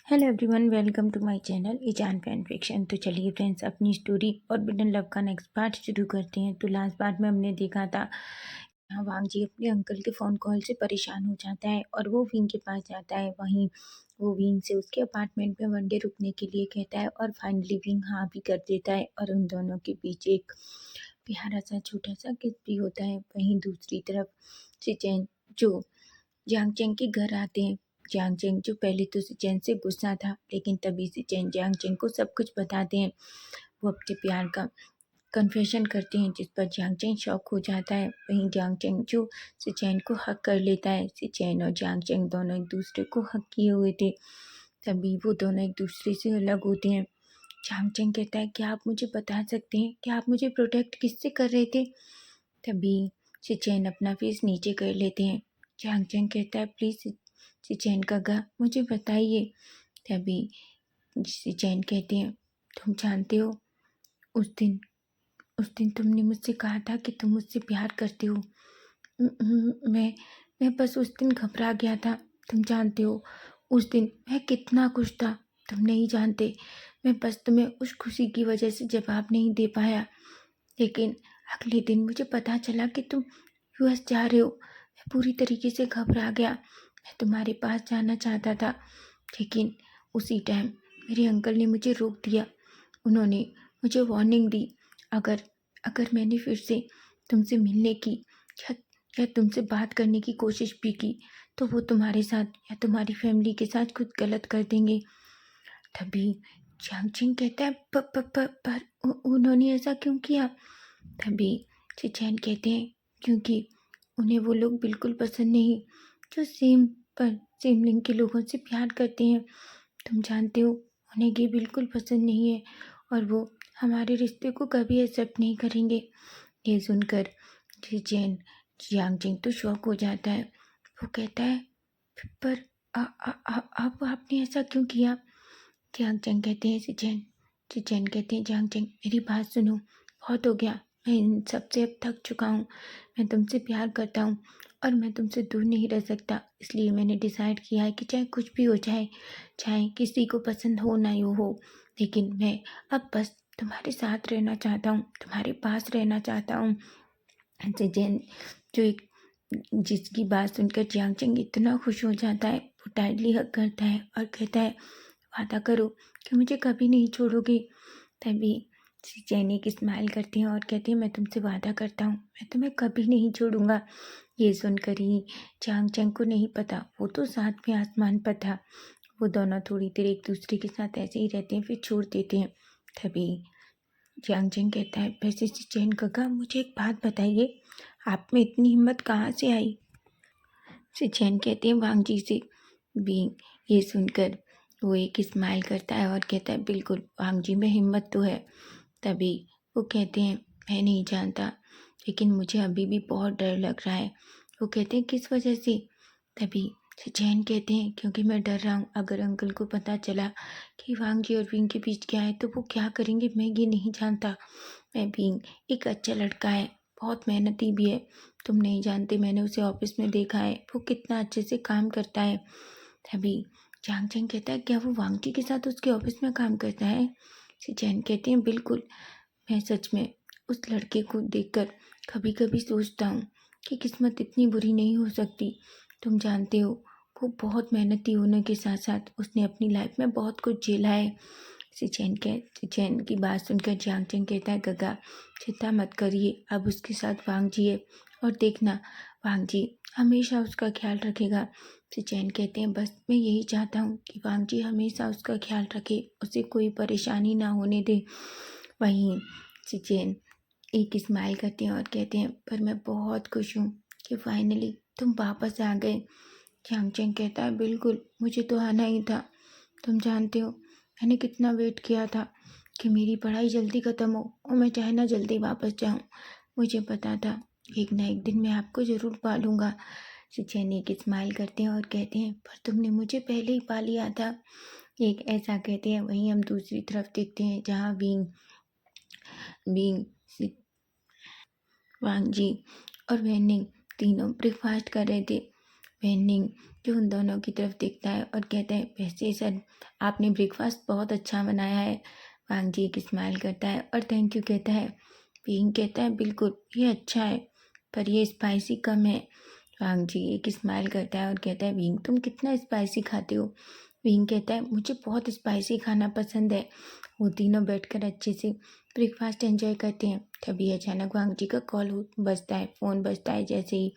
Hello everyone, welcome to my channel ईजान fan fiction. तो चलिए फ्रेंड्स, अपनी स्टोरी फॉरबिडन लव का नेक्स्ट पार्ट शुरू करते हैं। तो लास्ट पार्ट में हमने देखा था वांग जी अपने अंकल के फ़ोन कॉल से परेशान हो जाता है और वो विंग के पास जाता है। वहीं वो विंग से उसके अपार्टमेंट में वनडे रुकने के लिए कहता है और फाइनली विंग हाँ भी कर देता है और उन दोनों के बीच एक प्यारा सा छोटा सा किस भी होता है। वहीं दूसरी तरफ सिचेन जो जियांग चेंग के घर आते हैं। जियांग चेंग जो पहले तो सिचेन से गुस्सा था, लेकिन तभी सिचेन जियांग चेंग को सब कुछ बताते हैं। वो अपने प्यार का कन्फेशन करते हैं, जिस पर जियांग चेंग शॉक हो जाता है। वहीं जियांग चेंग जो सिचेन को हक कर लेता है। सिचेन और जियांग चेंग दोनों एक दूसरे को हक किए हुए थे, तभी वो दोनों एक दूसरे से अलग होते हैं। जियांग चेंग कहता है, क्या आप मुझे बता सकते हैं कि आप मुझे प्रोटेक्ट किससे कर रहे थे? तभी सिचेन अपना फेस नीचे कर लेते हैं। जियांग चेंग कहता है, प्लीज़ सिचेन काका मुझे बताइए। तभी सिचेन कहते हैं, तुम जानते हो उस दिन तुमने मुझसे कहा था कि तुम मुझसे प्यार करते हो। मैं बस उस दिन घबरा गया था। तुम जानते हो उस दिन मैं कितना खुश था, तुम नहीं जानते। मैं बस तुम्हें उस खुशी की वजह से जवाब नहीं दे पाया, लेकिन अगले दिन मुझे पता चला कि तुम यूएस जा रहे हो। मैं पूरी तरीके से घबरा गया। मैं तुम्हारे पास जाना चाहता था, लेकिन उसी टाइम मेरे अंकल ने मुझे रोक दिया। उन्होंने मुझे वार्निंग दी, अगर अगर मैंने फिर से तुमसे मिलने की या, या तुमसे बात करने की कोशिश भी की, तो वो तुम्हारे साथ या तुम्हारी फैमिली के साथ कुछ गलत कर देंगे। तभी चांगचिंग कहता है, पर उन्होंने ऐसा क्यों किया? तभी चिचैन कहते हैं, क्योंकि उन्हें वो लोग बिल्कुल पसंद नहीं जो सेम लिंग के लोगों से प्यार करते हैं। तुम जानते हो उन्हें ये बिल्कुल पसंद नहीं है और वो हमारे रिश्ते को कभी एक्सेप्ट नहीं करेंगे। ये सुनकर चिचैन जियांगजिंग तो शॉक हो जाता है। वो कहता है, पर अब आपने ऐसा क्यों किया? जियांगजिंग कहते हैं, चिचैन कहते हैं, जियांगजिंग मेरी बात सुनो, बहुत हो गया। मैं इन सब से अब थक चुका हूँ। मैं तुमसे प्यार करता हूँ और मैं तुमसे दूर नहीं रह सकता। इसलिए मैंने डिसाइड किया है कि चाहे कुछ भी हो जाए, चाहे किसी को पसंद हो ना हो, लेकिन मैं अब बस तुम्हारे साथ रहना चाहता हूँ, तुम्हारे पास रहना चाहता हूँ। जैन जो एक जिसकी बात सुनकर जियांगचेंग इतना खुश हो जाता है, वो टाइटली हग करता है और कहता है, वादा करो कि मुझे कभी नहीं छोड़ोगे। तभी चैन एक स्माइल करती हैं और कहती है, मैं तुमसे वादा करता हूँ, मैं तुम्हें कभी नहीं छोड़ूंगा। ये सुनकर ही जियांगचेंग को नहीं पता, वो तो साथ में आसमान पर था। वो दोनों थोड़ी देर एक दूसरे के साथ ऐसे ही रहते हैं, फिर छोड़ देते हैं। तभी जियांगचेंग कहता है, वैसे चैन काका मुझे एक बात बताइए, आप में इतनी हिम्मत कहाँ से आई? चैन कहते हैं, वांग जी से भी। ये सुनकर वो एक स्माइल करता है और कहता है, बिल्कुल वांग जी में हिम्मत तो है। तभी वो कहते हैं, मैं नहीं जानता, लेकिन मुझे अभी भी बहुत डर लग रहा है। वो कहते हैं, किस वजह से? तभी चैन कहते हैं, क्योंकि मैं डर रहा हूँ, अगर अंकल को पता चला कि वांग जी और विंग के बीच क्या है तो वो क्या करेंगे, मैं ये नहीं जानता। मैं विंग एक अच्छा लड़का है, बहुत मेहनती भी है। तुम नहीं जानते, मैंने उसे ऑफिस में देखा है, वो कितना अच्छे से काम करता है। तभी चांग चैंग कहता है, क्या वो वांगची के साथ उसके ऑफिस में काम करता है? चैन कहते हैं, बिल्कुल। मैं सच में उस लड़के को देखकर कभी कभी सोचता हूँ कि किस्मत इतनी बुरी नहीं हो सकती। तुम जानते हो, वो बहुत मेहनती होने के साथ साथ उसने अपनी लाइफ में बहुत कुछ झेला है। सिचैन की बात सुनकर जियांग चैंग कहता है, गगा चिंता मत करिए, अब उसके साथ वांग जी है और देखना वांग जी हमेशा उसका ख्याल रखेगा। सिचैन कहते हैं, बस मैं यही चाहता हूँ कि वांग जी हमेशा उसका ख्याल रखे, उसे कोई परेशानी ना होने दे। वहीं सिचैन एक स्माइल करते हैं और कहते हैं, पर मैं बहुत खुश हूँ कि फाइनली तुम वापस आ गए। जियांग चैंग कहता है, बिल्कुल मुझे तो आना ही था। तुम जानते हो मैंने कितना वेट किया था कि मेरी पढ़ाई जल्दी ख़त्म हो और मैं चाहे ना जल्दी वापस जाऊं। मुझे पता था एक ना एक दिन मैं आपको ज़रूर पालूंगा। शिचैन एक स्माइल करते हैं और कहते हैं, पर तुमने मुझे पहले ही पा लिया था। एक ऐसा कहते हैं। वहीं हम दूसरी तरफ देखते हैं, जहाँ बींग बींग वांग जी और वैनिंग तीनों ब्रेकफास्ट कर रहे थे। वेन्निंग जो उन दोनों की तरफ देखता है और कहता है, वैसे सर आपने ब्रेकफास्ट बहुत अच्छा बनाया है। वांग जी एक स्माइल करता है और थैंक यू कहता है। विंग कहता है, बिल्कुल ये अच्छा है, पर ये स्पाइसी कम है। वांग जी एक स्माइल करता है और कहता है, विंग तुम कितना स्पाइसी खाते हो। विंग कहता है, मुझे बहुत स्पाइसी खाना पसंद है। वो तीनों बैठकर अच्छे से ब्रेकफास्ट एंजॉय करते हैं। तभी अचानक वांग जी का कॉल बजता है, फ़ोन बजता है। जैसे ही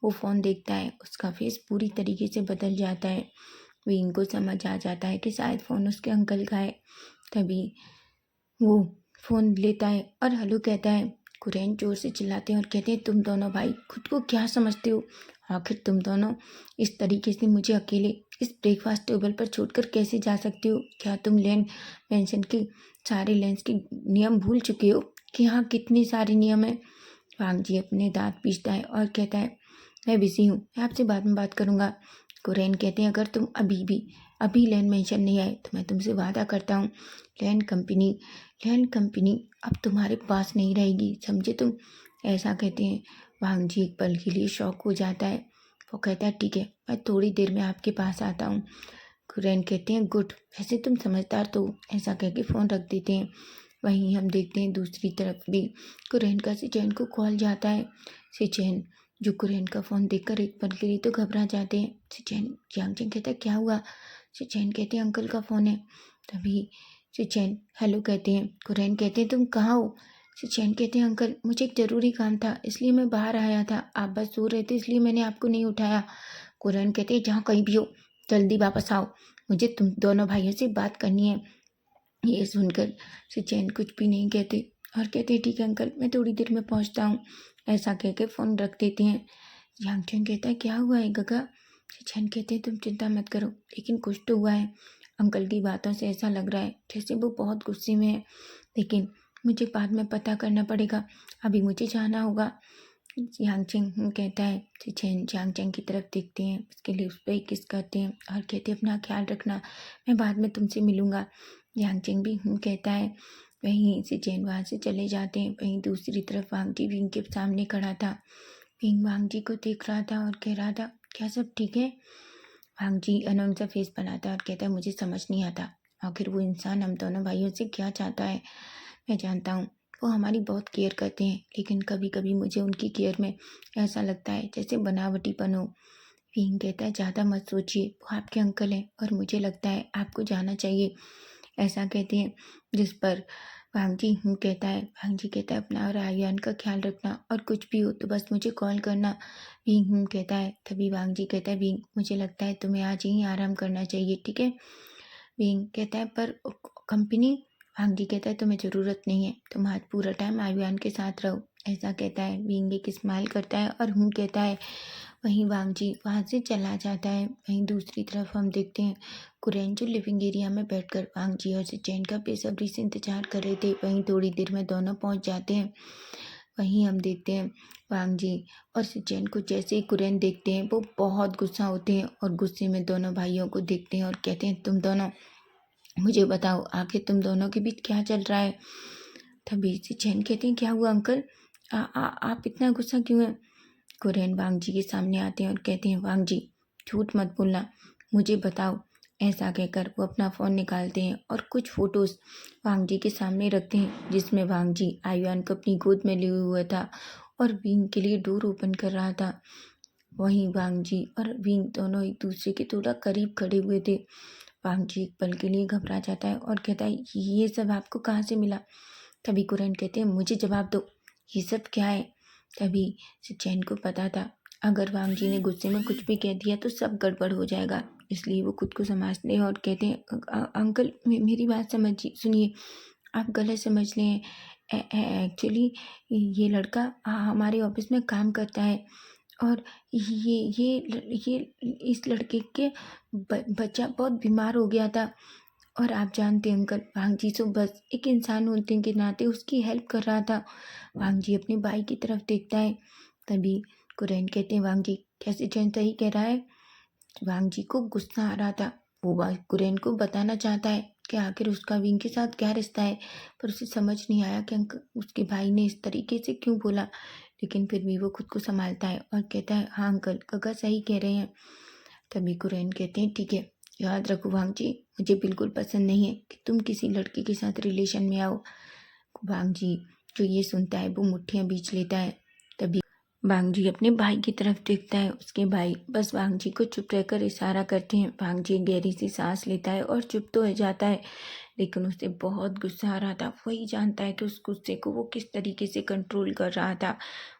वो फ़ोन देखता है उसका फेस पूरी तरीके से बदल जाता है। विंग को समझ आ जाता है कि शायद फ़ोन उसके अंकल का है। तभी वो फ़ोन लेता है और हेलो कहता है। कुरैन जोर से चिल्लाते हैं और कहते हैं, तुम दोनों भाई खुद को क्या समझते हो? आखिर तुम दोनों इस तरीके से मुझे अकेले इस ब्रेकफास्ट टेबल पर छोड़कर कैसे जा सकते हो? क्या तुम लैंड मेंशन के सारे लैंड्स के नियम भूल चुके हो कि यहाँ कितने सारे नियम हैं? वांग जी अपने दांत पीसता है और कहता है, मैं बिजी हूँ, मैं आपसे बाद में बात करूँगा। कुरैन कहते हैं, अगर तुम अभी लैंड मेंशन नहीं आए तो मैं तुमसे वादा करता हूँ लैंड कंपनी अब तुम्हारे पास नहीं रहेगी, समझे तुम? ऐसा कहते हैं। वांग जी एक पल के लिए शॉक हो जाता है। वो कहता है, ठीक है, मैं थोड़ी देर में आपके पास आता हूँ। कुरैन कहते हैं, गुड, वैसे तुम समझदार तो हो। ऐसा कह के फ़ोन रख देते हैं। वहीं हम देखते हैं दूसरी तरफ भी कुरैन का सिचैन को कॉल जाता है। सिचैन जो कुरैन का फ़ोन देखकर एक पल के लिए तो घबरा जाते हैं। सिचैन यांगचेन कहता है, क्या हुआ? सिचैन कहते हैं, अंकल का फ़ोन है। तभी सिचैन हेलो कहते हैं। कुरैन कहते हैं, तुम कहाँ हो? सिचैन कहते हैं, अंकल मुझे एक ज़रूरी काम था इसलिए मैं बाहर आया था, आप बस सो रहे थे इसलिए मैंने आपको नहीं उठाया। कुरैन कहते हैं, जहाँ कहीं भी हो जल्दी वापस आओ, मुझे तुम दोनों भाइयों से बात करनी है। ये सुनकर सिचैन कुछ भी नहीं कहते और कहते हैं, ठीक है अंकल, मैं थोड़ी देर में पहुंचता हूँ। ऐसा कह के फ़ोन रख देते हैं। यांगचैन कहता है, क्या हुआ है गगा? सिचैन कहते हैं, तुम चिंता मत करो, लेकिन कुछ तो हुआ है। अंकल की बातों से ऐसा लग रहा है जैसे वो बहुत गुस्से में है, लेकिन मुझे बाद में पता करना पड़ेगा, अभी मुझे जाना होगा। यांगचैन कहता है। सिचैन यांगचैन की तरफ देखते हैं, उसके लिप्स पे किस करते हैं और कहते हैं, अपना ख्याल रखना, मैं बाद में तुमसे मिलूंगा। यांगचैन भी कहता है। वहीं सिचैन वहाँ से चले जाते हैं। वहीं दूसरी तरफ वांग जी विंग के सामने खड़ा था। विंग वांग जी को देख रहा था और कह रहा था, क्या सब ठीक है? वांग जी अनोन सा फेस बनाता है और कहता है, मुझे समझ नहीं आता आखिर वो इंसान हम दोनों भाइयों से क्या चाहता है। मैं जानता हूँ वो हमारी बहुत केयर करते हैं, लेकिन कभी कभी मुझे उनकी केयर में ऐसा लगता है जैसे बनावटीपन हो। विंग कहता है, ज़्यादा मत सोचिए, वो आपके अंकल हैं और मुझे लगता है आपको जाना चाहिए। ऐसा कहते हैं, जिस पर वांग जी कहता है। वांग जी कहता है, अपना और आयुआन का ख्याल रखना और कुछ भी हो तो बस मुझे कॉल करना। विंग कहता है। तभी वांग जी कहता है, विंग मुझे लगता है तुम्हें आज ही आराम करना चाहिए, ठीक है? विंग कहता है, पर कंपनी? वांग जी कहता है, तुम्हें ज़रूरत नहीं है, तुम आज पूरा टाइम आयुआन के साथ रहो। ऐसा कहता है। विंग एक स्माइल करता है और कहता है। वहीं वांग जी वहाँ से चला जाता है। वहीं दूसरी तरफ हम देखते हैं कुरैन जो लिविंग एरिया में बैठकर वांग जी और सिचैन का बेसब्री से इंतजार कर रहे थे। वहीं थोड़ी देर में दोनों पहुँच जाते हैं। वहीं हम देखते हैं वांग जी और सिचैन को जैसे ही कुरैन देखते हैं वो बहुत गुस्सा होते हैं और गुस्से में दोनों भाइयों को देखते हैं और कहते हैं, तुम दोनों मुझे बताओ आखिर तुम दोनों के बीच क्या चल रहा है? तभी सिचैन कहते हैं, क्या हुआ अंकल? आप इतना गुस्सा क्यों हैं? कुरैन वांग जी के सामने आते हैं और कहते हैं, वांग जी झूठ मत बोलना, मुझे बताओ। ऐसा कहकर वो अपना फ़ोन निकालते हैं और कुछ फ़ोटोज़ वांग जी के सामने रखते हैं, जिसमें वांग जी आयुआन को अपनी गोद में लिए हुआ था और विंग के लिए डोर ओपन कर रहा था। वहीं वांग जी और विंग दोनों एक दूसरे के थोड़ा करीब खड़े हुए थे। वांग जी एक पल के लिए घबरा जाता है और कहता है, ये सब आपको कहाँ से मिला? तभी कुरैन कहते हैं, मुझे जवाब दो, ये सब क्या है? तभी सिचैन को पता था अगर वांग जी ने गुस्से में कुछ भी कह दिया तो सब गड़बड़ हो जाएगा, इसलिए वो खुद को संभालते हैं और कहते हैं, अंकल मेरी बात समझिए, सुनिए, आप गलत समझ रहे हैं। एक्चुअली ये लड़का हमारे ऑफिस में काम करता है और ये इस लड़के के बच्चा बहुत बीमार हो गया था और आप जानते हैं अंकल, वांग जी तो बस एक इंसान होने के नाते उसकी हेल्प कर रहा था। वांग जी अपने भाई की तरफ देखता है। तभी कुरैन कहते हैं, वांग जी कैसे चैन सही कह रहा है? वांग जी को गुस्सा आ रहा था। वो कुरैन को बताना चाहता है कि आखिर उसका विंग के साथ क्या रिश्ता है, पर उसे समझ नहीं आया कि उसके भाई ने इस तरीके से क्यों बोला। लेकिन फिर भी वो खुद को संभालता है और कहता है, हाँ अंकल, गगा सही कह रहे हैं। तभी कुरैन कहते हैं, ठीक है, याद रखो वांग जी, मुझे बिल्कुल पसंद नहीं है कि तुम किसी लड़के के साथ रिलेशन में आओ। वांग जी जो ये सुनता है वो मुट्ठियां बीच लेता है। तभी वांग जी अपने भाई की तरफ देखता है। उसके भाई बस वांग जी को चुप रहकर इशारा करते हैं। वांग जी गहरी सी सांस लेता है और चुप तो हो जाता है, लेकिन उसे बहुत गुस्सा आ रहा था। वही जानता है कि उस गुस्से को वो किस तरीके से कंट्रोल कर रहा था।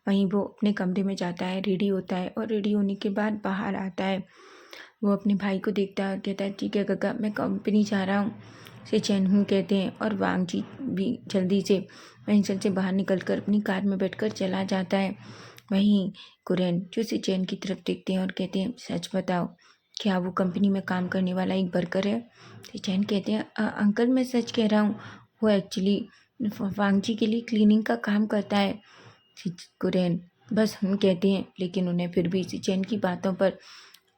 वहीं वो अपने कमरे में जाता है, रेडी होता है और रेडी होने के बाद बाहर आता है। वो अपने भाई को देखता है और कहता है, ठीक है काका, मैं कंपनी जा रहा हूँ। से चैन हूँ कहते हैं और वांग जी भी जल्दी से वहीं से बाहर निकलकर अपनी कार में बैठकर चला जाता है। वहीं कुरैन जो सिचैन की तरफ देखते हैं और कहते हैं, सच बताओ, क्या वो कंपनी में काम करने वाला एक वर्कर है? सिचैन कहते हैं, अंकल मैं सच कह रहा हूँ, वो एक्चुअली वांग जी के लिए क्लीनिंग का काम करता है। कुरैन बस हम कहते हैं, लेकिन उन्हें फिर भी सिचैन की बातों पर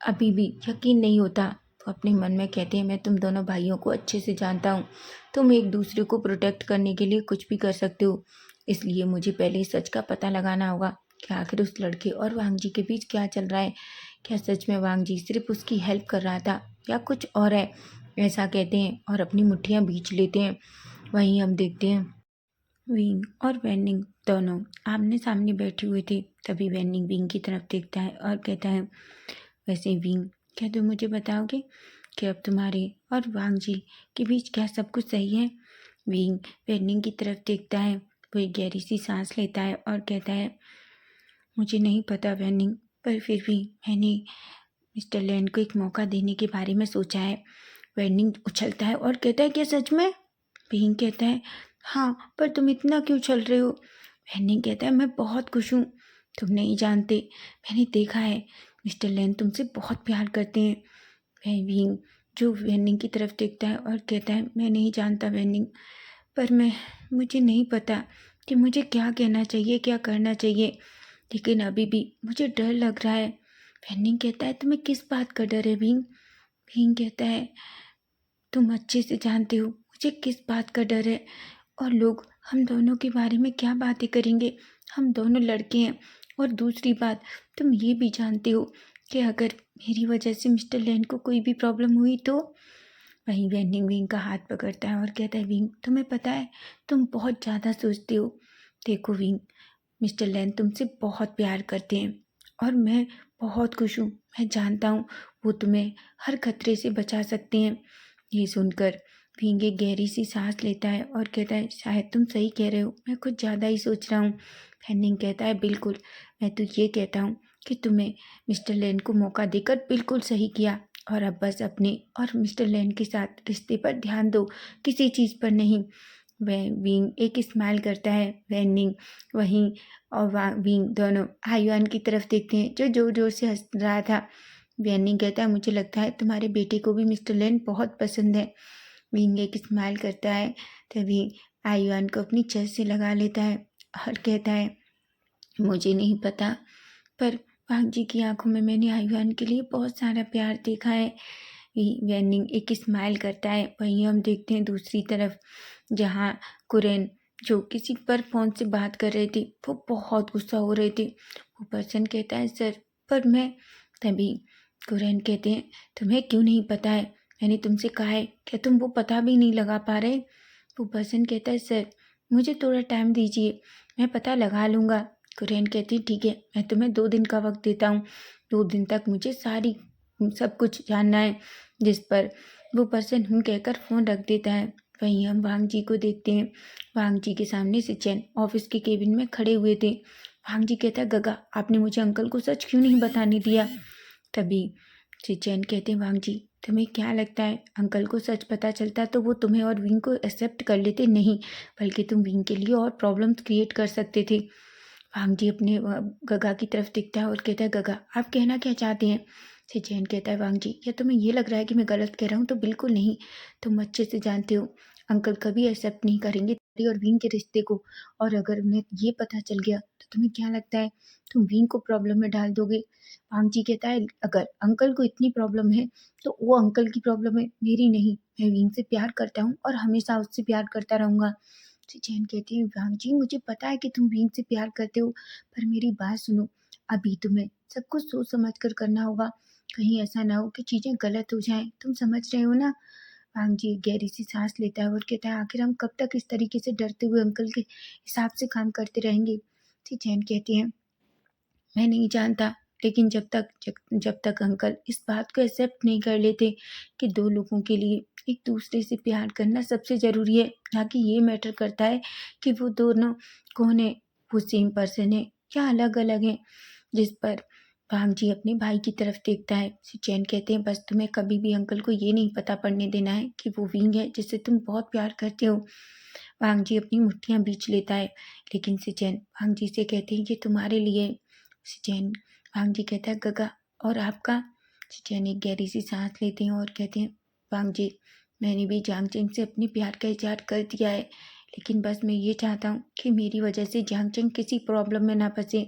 अभी भी यकीन नहीं होता। तो अपने मन में कहते हैं, मैं तुम दोनों भाइयों को अच्छे से जानता हूँ, तुम एक दूसरे को प्रोटेक्ट करने के लिए कुछ भी कर सकते हो, इसलिए मुझे पहले इस सच का पता लगाना होगा कि आखिर उस लड़के और वांग जी के बीच क्या चल रहा है। क्या सच में वांग जी सिर्फ उसकी हेल्प कर रहा था या कुछ और है? ऐसा कहते हैं और अपनी मुट्ठियाँ बींच लेते हैं। वहीं हम देखते हैं विंग और वेनिंग दोनों आमने सामने बैठे हुए थे। तभी वेनिंग विंग की तरफ देखता है और कहता है, वैसे विंग, क्या तुम मुझे बताओगे कि अब तुम्हारे और वांग जी के बीच क्या सब कुछ सही है? विंग वेनिंग की तरफ देखता है, वो एक गहरी सी सांस लेता है और कहता है, मुझे नहीं पता वेनिंग, पर फिर भी मैंने मिस्टर लैंड को एक मौका देने के बारे में सोचा है। वेनिंग उछलता है और कहता है, क्या सच में? विंग कहता है, हाँ, पर तुम इतना क्यों चल रहे हो? वेनिंग कहता है, मैं बहुत खुश हूँ, तुम नहीं जानते, मैंने देखा है मिस्टर लैन तुमसे बहुत प्यार करते हैं। विंग जो वेनिंग की तरफ देखता है और कहता है, मैं नहीं जानता वेनिंग, पर मुझे नहीं पता कि मुझे क्या कहना चाहिए, क्या करना चाहिए, लेकिन अभी भी मुझे डर लग रहा है। वेनिंग कहता है, तुम्हें किस बात का डर है विंग? विंग कहता है, तुम अच्छे से जानते हो मुझे किस बात का डर है, और लोग हम दोनों के बारे में क्या बातें करेंगे, हम दोनों लड़के हैं, और दूसरी बात, तुम ये भी जानते हो कि अगर मेरी वजह से मिस्टर लैन को कोई भी प्रॉब्लम हुई तो? वहीं वेनिंग विंग का हाथ पकड़ता है और कहता है, विंग तुम्हें पता है तुम बहुत ज़्यादा सोचते हो। देखो विंग, मिस्टर लैन तुमसे बहुत प्यार करते हैं और मैं बहुत खुश हूँ। मैं जानता हूँ वो तुम्हें हर खतरे से बचा सकते हैं। ये सुनकर विंग एक गहरी सी सांस लेता है और कहता है, शायद तुम सही कह रहे हो, मैं कुछ ज़्यादा ही सोच रहा हूँ। फैनिंग कहता है, बिल्कुल, मैं तो ये कहता हूँ कि तुम्हें मिस्टर लैन को मौका देकर बिल्कुल सही किया, और अब बस अपने और मिस्टर लैन के साथ रिश्ते पर ध्यान दो, किसी चीज़ पर नहीं। वह विंग एक स्माइल करता है। वेनिंग वहीं और विंग दोनों आयुआन की तरफ देखते हैं जो जोर जोर से हंस रहा था। वेनिंग कहता है, मुझे लगता है तुम्हारे बेटे को भी मिस्टर लैन बहुत पसंद है। विंग एक स्माइल करता है। तभी आयुआन को अपनी चेस्ट से लगा लेता है और कहता है, मुझे नहीं पता, पर वांग जी की आंखों में मैंने आयुआन के लिए बहुत सारा प्यार देखा है। वेनिंग एक स्माइल करता है। वहीं हम देखते हैं दूसरी तरफ, जहाँ कुरेन जो किसी पर फ़ोन से बात कर रहे थे, वो बहुत गुस्सा हो रहे थे। वो पर्सन कहता है, सर, पर मैं। तभी कुरेन कहते हैं, तुम्हें क्यों नहीं पता है, मैंने तुमसे कहा है, क्या तुम वो पता भी नहीं लगा पा रहे? वो पर्सन कहता है, सर मुझे थोड़ा टाइम दीजिए, मैं पता लगा लूँगा। कुरेन कहती है, ठीक है, मैं तुम्हें 2 दिन का वक्त देता हूँ, 2 दिन तक मुझे सब कुछ जानना है। जिस पर वो पर्सन कहकर फ़ोन रख देता है। वहीं हम वांग जी को देखते हैं। वांग जी के सामने से चैन ऑफिस के केबिन में खड़े हुए थे। वांग जी कहता है, गगा, आपने मुझे अंकल को सच क्यों नहीं बताने दिया? तभी चैन कहते हैं, वांग जी, तुम्हें क्या लगता है अंकल को सच पता चलता तो वो तुम्हें और विंग को एक्सेप्ट कर लेते? नहीं, बल्कि तुम विंग के लिए और प्रॉब्लम्स क्रिएट कर सकते थे। वांग जी अपने गगा की तरफ देखता है और कहता है, गगा, आप कहना क्या चाहते हैं? चैन कहता है, वांग जी, क्या तुम्हें ये लग रहा है कि मैं गलत कह रहा हूँ? तो बिल्कुल नहीं, तुम अच्छे से जानते हो अंकल कभी एक्सेप्ट नहीं करेंगे तुम्हारी और विंग के रिश्ते को, और अगर उन्हें ये पता चल गया तो तुम्हें क्या लगता है तुम विंग को प्रॉब्लम में डाल दोगे? वांग जी कहता है, अगर अंकल को इतनी प्रॉब्लम है तो वो अंकल की प्रॉब्लम है, मेरी नहीं। मैं विंग से प्यार करता हूँ और हमेशा उससे प्यार करता रहूँगा। चैन कहती है, वांग जी मुझे पता है कि तुम विंग से प्यार करते हो, पर मेरी बात सुनो। अभी तुम्हें सब कुछ सोच समझ कर करना होगा। कहीं ऐसा ना हो कि चीज़ें गलत हो जाएँ, तुम समझ रहे हो ना? वांग जी गहरी सी सांस लेता है और कहता है, आखिर हम कब तक इस तरीके से डरते हुए अंकल के हिसाब से काम करते रहेंगे? चैन कहती है, मैं नहीं जानता, लेकिन जब तक अंकल इस बात को एक्सेप्ट नहीं कर लेते कि दो लोगों के लिए एक दूसरे से प्यार करना सबसे ज़रूरी है, ना कि ये मैटर करता है कि वो दोनों कौन है, वो सेम पर्सन है या अलग-अलग हैं। जिस पर भांग जी अपने भाई की तरफ देखता है। चैन कहते हैं, बस तुम्हें कभी भी अंकल को ये नहीं पता पड़ने देना है कि वो विंग है जिससे तुम बहुत प्यार करते हो। भांग जी अपनी मुट्ठियाँ बींच लेता है, लेकिन सिचैन भांग जी से कहते हैं, ये तुम्हारे लिए। सिचैन भांग जी कहता है, गगा और आपका? सिचैन एक गहरी सी सांस लेते हैं और कहते हैं, भांग जी मैंने भी जांग चेंग से अपने प्यार का इजहार कर दिया है, लेकिन बस मैं ये चाहता हूँ कि मेरी वजह से जांग चेंग किसी प्रॉब्लम में ना फंसे।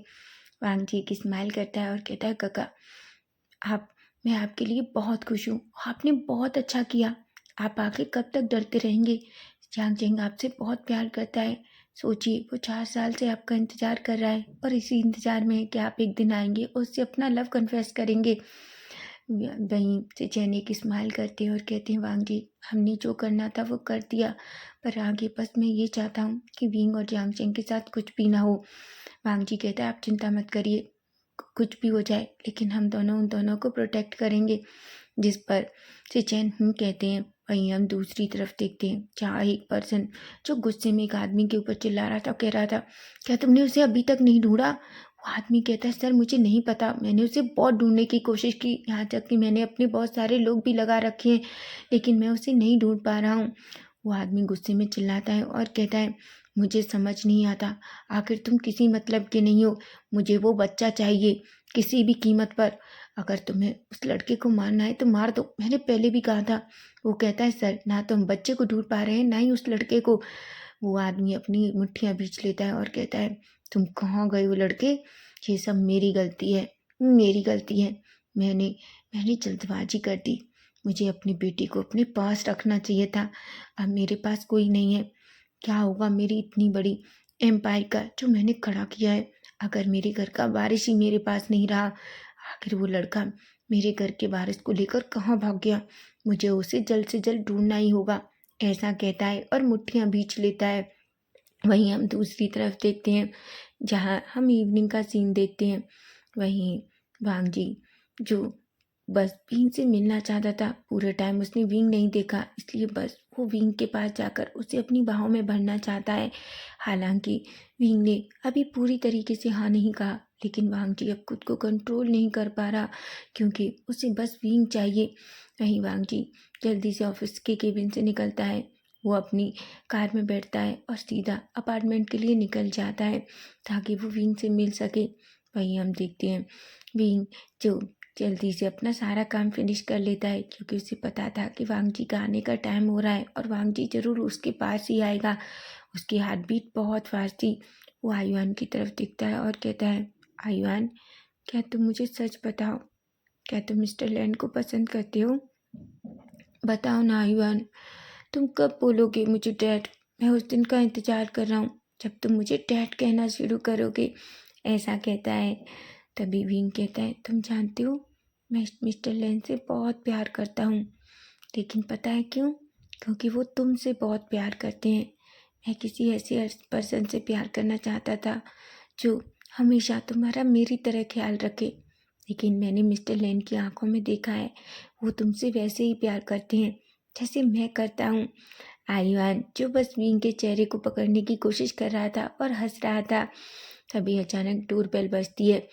भांग जी एक स्माइल करता है और कहता है, गगा आप मैं आपके लिए बहुत खुश हूँ, आपने बहुत अच्छा किया। आप आगे कब तक डरते रहेंगे? जांग चेंग आपसे बहुत प्यार करता है। सोचिए वो 4 साल से आपका इंतज़ार कर रहा है और इसी इंतज़ार में है कि आप एक दिन आएँगे और उससे अपना लव कन्फेस करेंगे। वहीं से चैन एक स्माइल करते हैं और कहते हैं, वांग जी हमने जो करना था वो कर दिया, पर आगे बस मैं ये चाहता हूँ कि विंग और जांग चेंग के साथ कुछ भी ना हो। वांग जी कहता है, आप चिंता मत करिए, कुछ भी हो जाए लेकिन हम दोनों उन दोनों को प्रोटेक्ट करेंगे। जिस पर सिचैन कहते हैं। वहीं हम दूसरी तरफ देखते हैं, जहाँ एक पर्सन जो गुस्से में एक आदमी के ऊपर चिल्ला रहा था, कह रहा था, क्या तुमने उसे अभी तक नहीं ढूंढा? वो आदमी कहता है, सर मुझे नहीं पता, मैंने उसे बहुत ढूंढने की कोशिश की, यहाँ तक कि मैंने अपने बहुत सारे लोग भी लगा रखे हैं, लेकिन मैं उसे नहीं ढूंढ पा रहा हूँ। वो आदमी गुस्से में चिल्लाता है और कहता है, मुझे समझ नहीं आता, आखिर तुम किसी मतलब के नहीं हो, मुझे वो बच्चा चाहिए किसी भी कीमत पर। अगर तुम्हें उस लड़के को मारना है तो मार दो, मैंने पहले भी कहा था। वो कहता है, सर ना तो हम बच्चे को ढूंढ पा रहे हैं ना ही उस लड़के को। वो आदमी अपनी मुट्ठियां बींच लेता है और कहता है, तुम कहाँ गए हो लड़के? ये सब मेरी गलती है, मेरी गलती है। मैंने मैंने जल्दबाजी कर दी, मुझे अपनी बेटी को अपने पास रखना चाहिए था। अब मेरे पास कोई नहीं है, क्या होगा मेरी इतनी बड़ी एम्पायर का जो मैंने खड़ा किया है, अगर मेरे घर का वारिस ही मेरे पास नहीं रहा? आखिर वो लड़का मेरे घर के वारिस को लेकर कहाँ भाग गया? मुझे उसे जल्द से जल्द ढूंढना ही होगा, ऐसा कहता है और मुट्ठियां बींच लेता है। वहीं हम दूसरी तरफ देखते हैं, जहाँ हम इवनिंग का सीन देखते हैं। वहीं वांग जी जो बस विंग से मिलना चाहता था, पूरे टाइम उसने विंग नहीं देखा, इसलिए बस वो विंग के पास जाकर उसे अपनी बाहों में भरना चाहता है। हालांकि विंग ने अभी पूरी तरीके से हाँ नहीं कहा, लेकिन वांग जी अब खुद को कंट्रोल नहीं कर पा रहा, क्योंकि उसे बस विंग चाहिए। वहीं वांग जी जल्दी से ऑफिस के केबिन से निकलता है। वो अपनी कार में बैठता है और सीधा अपार्टमेंट के लिए निकल जाता है, ताकि वो विंग से मिल सके। वहीं हम देखते हैं, विंग जो जल्दी से अपना सारा काम फिनिश कर लेता है, क्योंकि उसे पता था कि वांग जी का आने का टाइम हो रहा है और वांग जी जरूर उसके पास ही आएगा। उसकी हार्ट बीट बहुत फास्ट थी। वो आयुआन की तरफ देखता है और कहता है, आयुआन क्या तुम मुझे सच बताओ, क्या तुम मिस्टर लैंड को पसंद करते हो? बताओ ना आयुआन, तुम कब बोलोगे मुझे डैड? मैं उस दिन का इंतज़ार कर रहा हूँ जब तुम मुझे डैड कहना शुरू करोगे, ऐसा कहता है। तभी विंग कहता है, तुम जानते हो मैं मिस्टर लेन से बहुत प्यार करता हूँ, लेकिन पता है क्यों? क्योंकि वो तुमसे बहुत प्यार करते हैं। मैं किसी ऐसे पर्सन से प्यार करना चाहता था जो हमेशा तुम्हारा मेरी तरह ख्याल रखे, लेकिन मैंने मिस्टर लेन की आंखों में देखा है, वो तुमसे वैसे ही प्यार करते हैं जैसे मैं करता हूँ। आयुआन जो बस विंग के चेहरे को पकड़ने की कोशिश कर रहा था और हंस रहा था। तभी अचानक डोर बेल बजती है।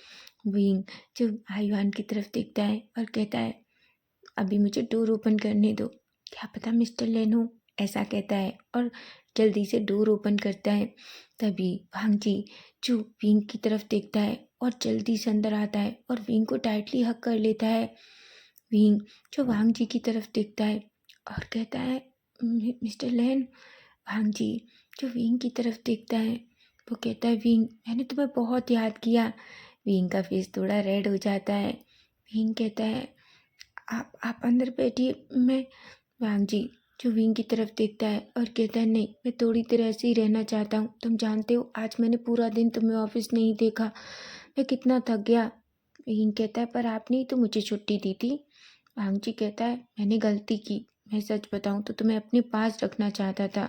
विंग जो आयुआन की तरफ देखता है और कहता है, अभी मुझे डोर ओपन करने दो, क्या पता मिस्टर लेन हो, ऐसा कहता है और जल्दी से डोर ओपन करता है। तभी वांग जी जो विंग की तरफ देखता है और जल्दी से अंदर आता है और विंग को टाइटली हक कर लेता है। विंग जो वांग जी की तरफ देखता है और कहता है, मिस्टर लेन। वांग जी जो विंग की तरफ देखता है, वो कहता है, विंग मैंने तुम्हें बहुत याद किया। विंग का फेस थोड़ा रेड हो जाता है। विंग कहता है, आप अंदर बैठिए, मैं। वांग जी जो विंग की तरफ देखता है और कहता है नहीं, मैं थोड़ी देर ऐसे ही रहना चाहता हूँ। तुम जानते हो आज मैंने पूरा दिन तुम्हें ऑफिस नहीं देखा, मैं कितना थक गया। विंग कहता है पर आपने ही तो मुझे छुट्टी दी थी। भांगजी कहता है मैंने गलती की, मैं सच बताऊं तो तुम्हें अपने पास रखना चाहता था,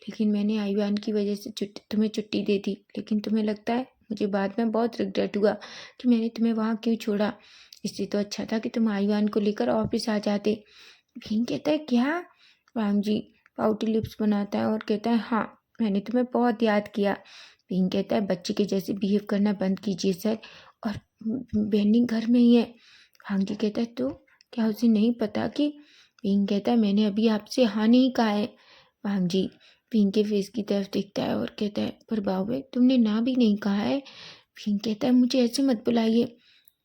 लेकिन मैंने आयुआन की वजह से तुम्हें छुट्टी दे दी। लेकिन तुम्हें लगता है मुझे बाद में बहुत रिग्रेट हुआ कि मैंने तुम्हें वहाँ क्यों छोड़ा। इससे तो अच्छा था कि तुम आयुआन को लेकर ऑफिस आ जाते। भीम कहता है क्या? भांगजी पाउटी लिप्स बनाता है और कहता है हाँ, मैंने तुम्हें बहुत याद किया। भीम कहता है बच्चे के जैसे बिहेव करना बंद कीजिए सर, और बेनिंग घर में ही है। भांगजी कहता है तो क्या उसे नहीं पता कि? भीम कहता है मैंने अभी आपसे हाँ नहीं कहा है। भांगजी भीम के फेस की तरफ देखता है और कहता है पर बाबू तुमने ना भी नहीं कहा है। भीम कहता है मुझे ऐसे मत बुलाइए।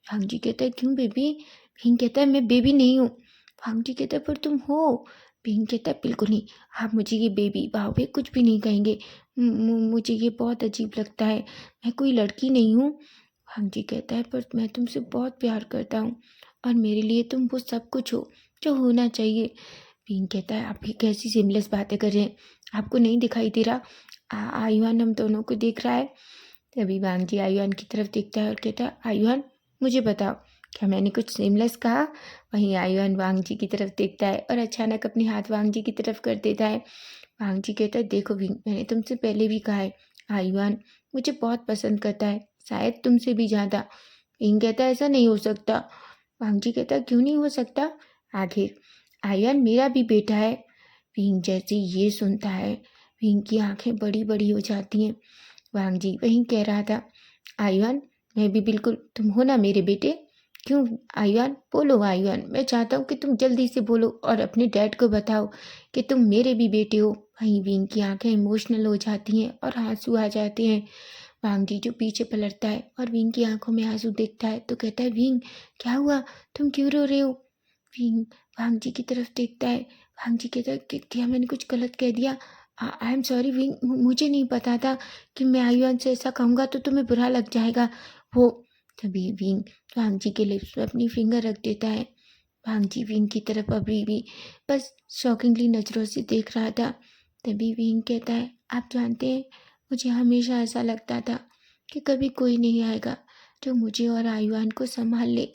भांगजी कहता है क्यों बेबी? भीम कहता है मैं बेबी नहीं हूँ। भांगजी कहता है पर तुम हो। भीम कहता है बिल्कुल नहीं, आप मुझे ये बेबी बाबू कुछ भी नहीं कहेंगे। मुझे ये बहुत अजीब लगता है, मैं कोई लड़की नहीं हूँ। भांगजी कहता है पर मैं तुमसे बहुत प्यार करता हूँ और मेरे लिए तुम वो सब कुछ हो जो होना चाहिए। भीम कहता है आप ये कैसी सिमलेस बातें कर रहे हैं, आपको नहीं दिखाई दे रहा आयुआन हम दोनों को देख रहा है। तभी भांगजी आयुआन की तरफ देखता है और कहता है आयुआन मुझे बताओ क्या मैंने कुछ सेमलेस कहा? वहीं आयुआन वांगजी की तरफ देखता है और अचानक अपने हाथ वांगजी की तरफ कर देता है। वांगजी कहता है देखो विंग, मैंने तुमसे पहले भी कहा है आयुआन मुझे बहुत पसंद करता है, शायद तुमसे भी ज़्यादा। विंग कहता है ऐसा नहीं हो सकता। वांगजी कहता है क्यों नहीं हो सकता? आखिर आयुआन मेरा भी बेटा है। विंग जैसे ये सुनता है विंग की आंखें बड़ी बड़ी हो जाती हैं। वांगजी वहीं कह रहा था आयुआन मैं भी बिल्कुल, तुम हो ना मेरे बेटे? क्यों आयुआन बोलो आयुआन, मैं चाहता हूँ कि तुम जल्दी से बोलो और अपने डैड को बताओ कि तुम मेरे भी बेटे हो। वहीं विंग की आंखें इमोशनल हो जाती हैं और आंसू आ जाते हैं। वांगजी जो पीछे पलटता है और विंग की आंखों में आंसू देखता है तो कहता है विंग क्या हुआ, तुम क्यों रो रहे हो? विंग वांगजी की तरफ देखता है। वांगजी कहता है क्या मैंने कुछ गलत कह दिया? आई एम सॉरी विंग, मुझे नहीं पता था कि मैं आयुआन से ऐसा कहूँगा तो तुम्हें बुरा लग जाएगा। वो तभी विंग वांगजी के लिप्स पे अपनी फिंगर रख देता है। वांगजी विंग की तरफ अभी भी बस शॉकिंगली नज़रों से देख रहा था। तभी विंग कहता है आप जानते हैं मुझे हमेशा ऐसा लगता था कि कभी कोई नहीं आएगा जो मुझे और आयुआन को संभाल ले,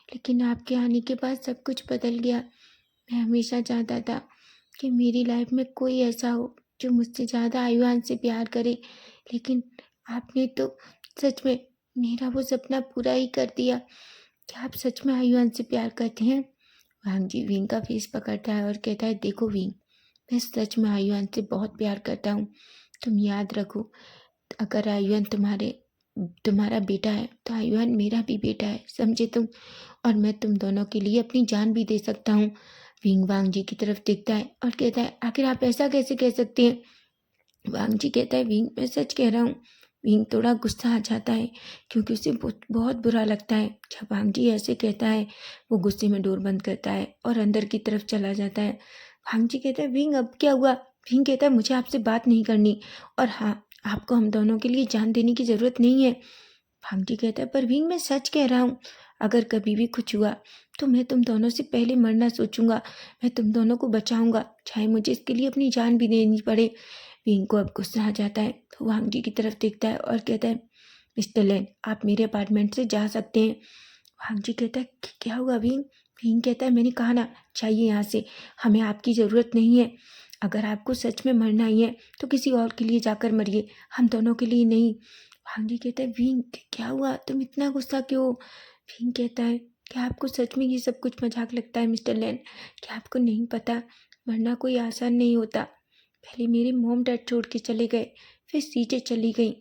लेकिन आपके आने के बाद सब कुछ बदल गया। मैं हमेशा चाहता था कि मेरी लाइफ में कोई ऐसा हो जो मुझसे ज़्यादा आयुआन से प्यार करे, लेकिन आपने तो सच में मेरा वो सपना पूरा ही कर दिया। क्या आप सच में आयुआन से प्यार करते हैं? वांगजी विंग का फेस पकड़ता है और कहता है देखो विंग, मैं सच में आयुआन से बहुत प्यार करता हूँ। तुम याद रखो अगर आयुआन तुम्हारा बेटा है तो आयुआन मेरा भी बेटा है, समझे तुम? और मैं तुम दोनों के लिए अपनी जान भी दे सकता हूँ। विंग वांगजी की तरफ देखता है और कहता है आखिर आप ऐसा कैसे कह सकते हैं? वांगजी कहता है विंग मैं सच कह रहा हूँ। विंग थोड़ा गुस्सा आ जाता है क्योंकि उसे बहुत बहुत बुरा लगता है जब वांगजी ऐसे कहता है। वो गुस्से में डोर बंद करता है और अंदर की तरफ चला जाता है। वांगजी कहता है विंग अब क्या हुआ? विंग कहता है मुझे आपसे बात नहीं करनी, और हाँ आपको हम दोनों के लिए जान देने की ज़रूरत नहीं है। वांगजी कहता है पर विंग मैं सच कह रहा हूँ, अगर कभी भी कुछ हुआ तो मैं तुम दोनों से पहले मरना सोचूंगा। मैं तुम दोनों को बचाऊंगा चाहे मुझे इसके लिए अपनी जान भी देनी पड़े। विंग को अब गुस्सा आ जाता है तो वांगजी की तरफ देखता है और कहता है मिस्टर लेन आप मेरे अपार्टमेंट से जा सकते हैं। वांगजी कहता है क्या हुआ विंग? विंग कहता है मैंने कहा ना चाहिए यहाँ से, हमें आपकी ज़रूरत नहीं है। अगर आपको सच में मरना ही है तो किसी और के लिए जाकर मरिए, हम दोनों के लिए नहीं। वांगजी कहता है विंग क्या हुआ, तुम इतना गुस्सा क्यों? विंग कहता है क्या आपको सच में ये सब कुछ मजाक लगता है मिस्टर लेन? क्या आपको नहीं पता मरना कोई आसान नहीं होता? पहले मेरे मॉम डैड छोड़ के चले गए, फिर सीटे चली गई,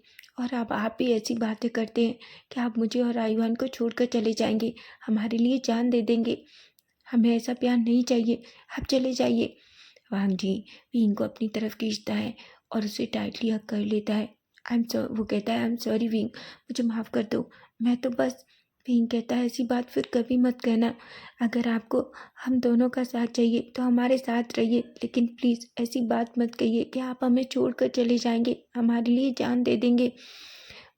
और अब आप भी ऐसी बातें करते हैं कि आप मुझे और आयुआन को छोड़कर चले जाएंगे, हमारे लिए जान दे देंगे। हमें ऐसा प्यार नहीं चाहिए, आप चले जाइए। वांगजी विंग को अपनी तरफ खींचता है और उसे टाइटली हग कर लेता है। वो कहता है आई एम सॉरी विंग, मुझे माफ़ कर दो, मैं तो बस। विंग कहता है ऐसी बात फिर कभी मत कहना, अगर आपको हम दोनों का साथ चाहिए तो हमारे साथ रहिए, लेकिन प्लीज़ ऐसी बात मत कहिए कि आप हमें छोड़कर चले जाएंगे, हमारे लिए जान दे देंगे।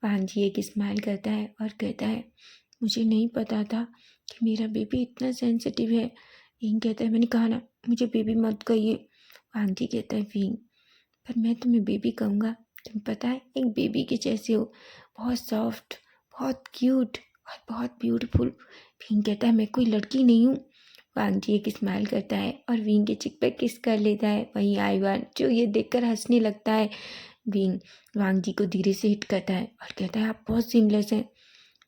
वांगजी एक स्माइल करता है और कहता है मुझे नहीं पता था कि मेरा बेबी इतना सेंसिटिव है। विंग कहता है मैंने कहा ना मुझे बेबी मत कहिए। वांग जी कहता है विंग, पर मैं तुम्हें बेबी कहूँगा, तुम्हें पता है एक बेबी के जैसे हो, बहुत सॉफ्ट, बहुत क्यूट और बहुत ब्यूटीफुल। विंग कहता है मैं कोई लड़की नहीं हूँ। वांग जी एक स्माइल करता है और विंग के चिक पे किस कर लेता है। वहीं आईवान जो ये देखकर हंसने लगता है। विंग वांग जी को धीरे से हिट करता है और कहता है आप बहुत सीमलेस हैं।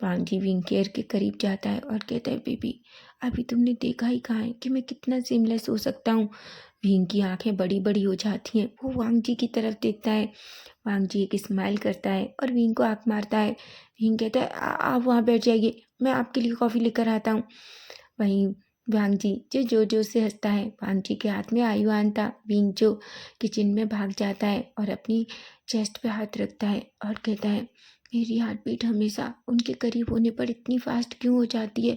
वांग जी विंग केयर के करीब जाता है और कहता है बेबी, अभी तुमने देखा ही कहाँ है कि मैं कितना सीमलेस हो सकता हूँ। विंग की आंखें बड़ी बड़ी हो जाती हैं। वो वांग जी की तरफ देखता है। वांग जी एक स्माइल करता है और विंग को आंख मारता है। विंग कहता है आप वहाँ बैठ जाइए, मैं आपके लिए कॉफ़ी लेकर आता हूँ। वहीं वांग जी जो जोर जोर से हंसता है। वांग जी के हाथ में आयुआन था। विंग जो किचन में भाग जाता है और अपनी चेस्ट पे हाथ रखता है और कहता है मेरी हार्ट बीट हमेशा उनके करीब होने पर इतनी फास्ट क्यों हो जाती है।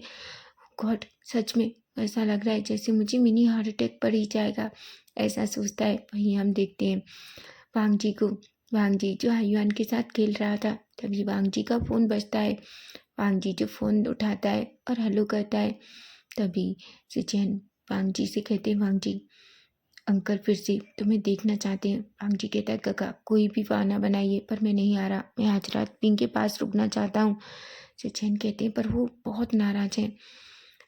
गॉड, सच में ऐसा लग रहा है जैसे मुझे मिनी हार्ट अटैक पड़ ही जाएगा, ऐसा सोचता है। वहीं हम देखते हैं वांग जी को। वांग जी जो आयुआन के साथ खेल रहा था, तभी वांग जी का फ़ोन बजता है। वांग जी जो फ़ोन उठाता है और हेलो कहता है। तभी सिचेन वांग जी से कहते हैं वांग जी अंकल फिर से तुम्हें देखना चाहते हैं। वांग जी कहता है काका कोई भी बहाना बनाइए पर मैं नहीं आ रहा, मैं आज रात पिंग के पास रुकना चाहता हूँ। सिचेन कहते हैं पर वो बहुत नाराज़ हैं।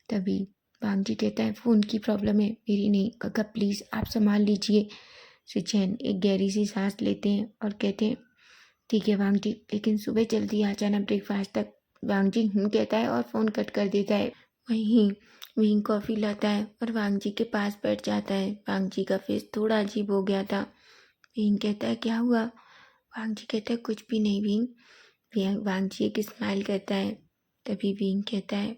तभी वांग जी कहता है वो उनकी प्रॉब्लम है मेरी नहीं, काका प्लीज़ आप संभाल लीजिए। सिचेन एक गहरी सी सांस लेते हैं और कहते हैं ठीक है वांग जी, लेकिन सुबह जल्दी आ जाना ब्रेकफास्ट तक। वांग जी कहता है और फ़ोन कट कर देता है। वहीं विंग कॉफ़ी लाता है और वांग जी के पास बैठ जाता है। वांग जी का फेस थोड़ा अजीब हो गया था। विंग कहता है क्या हुआ। वांग जी कहता है कुछ भी नहीं विंग। वांग जी एक स्माइल करता है। तभी विंग कहता है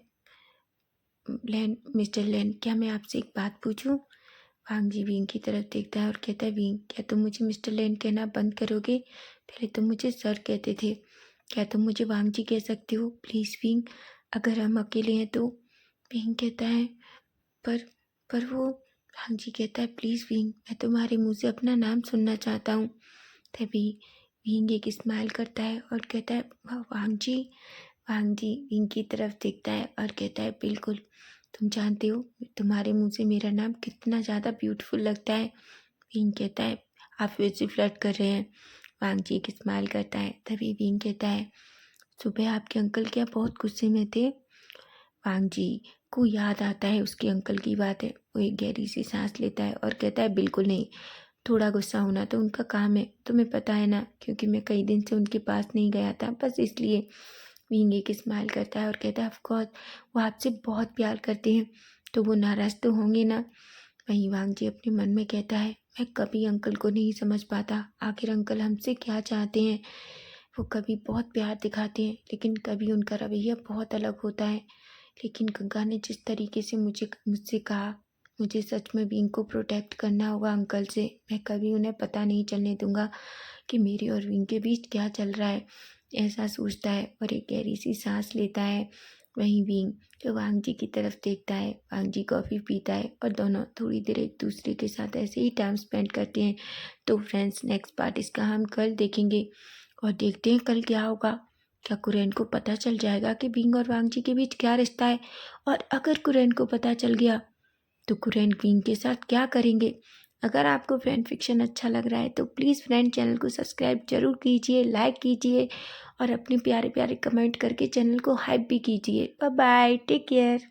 लैन मिस्टर लैन, क्या मैं आपसे एक बात पूछूं। वांग जी विंग की तरफ देखता है और कहता है विंग क्या तुम मुझे मिस्टर लैन कहना बंद करोगे। पहले तुम मुझे सर कहते थे, क्या तुम मुझे वांग जी कह सकते हो प्लीज़ विंग, अगर हम अकेले हैं तो। विंग कहता है पर पर वो। वांग जी कहता है प्लीज़ विंग, मैं तुम्हारे मुंह से अपना नाम सुनना चाहता हूँ। तभी विंग एक स्माइल करता है और कहता है वांग जी। वांग जी विंग की तरफ देखता है और कहता है बिल्कुल, तुम जानते हो तुम्हारे मुंह से मेरा नाम कितना ज़्यादा ब्यूटीफुल लगता है। विंग कहता है आप वैसे फ्लर्ट कर रहे हैं। वांग जी एक स्माइल करता है। तभी विंग कहता है सुबह आपके अंकल क्या बहुत गुस्से में थे। वांग जी को याद आता है उसके अंकल की बात है। वो एक गहरी सी सांस लेता है और कहता है बिल्कुल नहीं, थोड़ा गुस्सा होना तो उनका काम है, तुम्हें पता है ना, क्योंकि मैं कई दिन से उनके पास नहीं गया था बस इसलिए। विंग एक स्माइल करता है और कहता है ऑफकोर्स वो आपसे बहुत प्यार करते हैं तो वो नाराज़ तो होंगे ना। वहीं वांग जी अपने मन में कहता है मैं कभी अंकल को नहीं समझ पाता, आखिर अंकल हमसे क्या चाहते हैं। वो कभी बहुत प्यार दिखाते हैं लेकिन कभी उनका रवैया बहुत अलग होता है। लेकिन गंगा ने जिस तरीके से मुझसे कहा, मुझे सच में विंग को प्रोटेक्ट करना होगा अंकल से। मैं कभी उन्हें पता नहीं चलने दूंगा कि मेरे और विंग के बीच क्या चल रहा है, ऐसा सोचता है और एक गहरी सी सांस लेता है। वहीं विंग जो वांग जी की तरफ देखता है। वांग जी कॉफ़ी पीता है और दोनों थोड़ी देर एक दूसरे के साथ ऐसे ही टाइम स्पेंड करते हैं। तो फ्रेंड्स नेक्स्ट पार्ट इसका हम कल देखेंगे और देखते हैं कल क्या होगा। क्या कुरैन को पता चल जाएगा कि विंग और वांग जी के बीच क्या रिश्ता है, और अगर कुरैन को पता चल गया तो कुरैन विंग के साथ क्या करेंगे। अगर आपको फैन फिक्शन अच्छा लग रहा है तो प्लीज़ फ्रेंड चैनल को सब्सक्राइब जरूर कीजिए, लाइक कीजिए और अपने प्यारे प्यारे कमेंट करके चैनल को हाइप भी कीजिए। Bye bye, take care.